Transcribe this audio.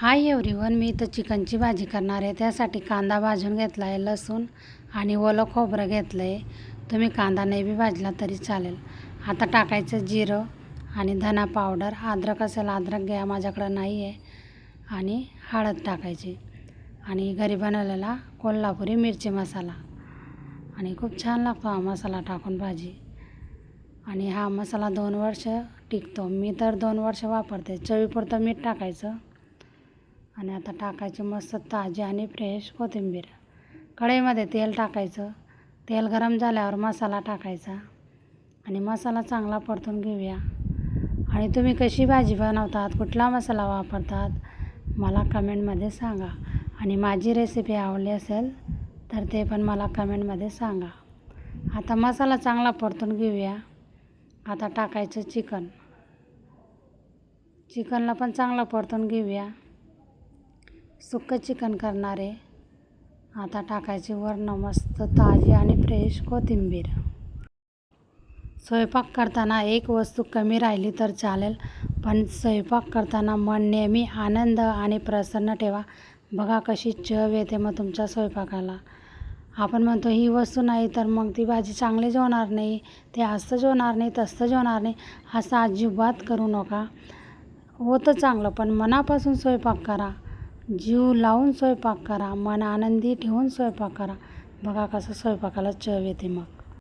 Hi everyone, मी इथं चिकनची भाजी करणार आहे. त्यासाठी कांदा भाजून घेतला आहे, लसूण आणि ओलं खोबरं घेतलं आहे. तुम्ही कांदा नाही बी भाजला तरी चालेल. आता टाकायचं जिरं आणि धना पावडर, अद्रक असेल अद्रक घ्या, माझ्याकडं नाही आहे. आणि हळद टाकायची आणि घरी बनवलेला कोल्हापुरी मिरची मसाला. आणि खूप छान लागतो हा मसाला टाकून भाजी. आणि हा मसाला 2 वर्ष टिकतो. मी तर 2 वर्ष वापरते. चवीपुरतं मीठ टाकायचं. आणि आता टाकायची मस्त ताजी आणि फ्रेश कोथिंबीर. कढईमध्ये तेल टाकायचं. तेल गरम झाल्यावर मसाला टाकायचा आणि मसाला चांगला परतून घेऊया. आणि तुम्ही कशी भाजी बनवतात, कुठला मसाला वापरतात, मला कमेंटमध्ये सांगा. आणि माझी रेसिपी आवडली असेल तर ते पण मला कमेंटमध्ये सांगा. आता मसाला चांगला परतून घेऊया. आता टाकायचं चिकनला पण चांगलं परतून घेऊया. सुक्कं चिकन करणार आहे. आता टाकायची वरनं मस्त ताजी आणि फ्रेश कोथिंबीर. स्वयंपाक करताना एक वस्तू कमी राहिली तर चालेल, पण स्वयंपाक करताना मन नेहमी आनंद आणि प्रसन्न ठेवा. बघा कशी चव येते मग तुमच्या स्वयंपाकाला. आपण म्हणतो ही वस्तू नाही तर मग ती भाजी चांगलीच होणार नाही, ते असंच होणार नाही, तसंच होणार नाही. असं अजिबात करू नका. होतं चांगलं, पण मनापासून स्वयंपाक करा. जीव लावून स्वयंपाक करा. मन आनंदी ठेवून स्वयंपाक करा. बघा कसं स्वयंपाकाला चव येते मग.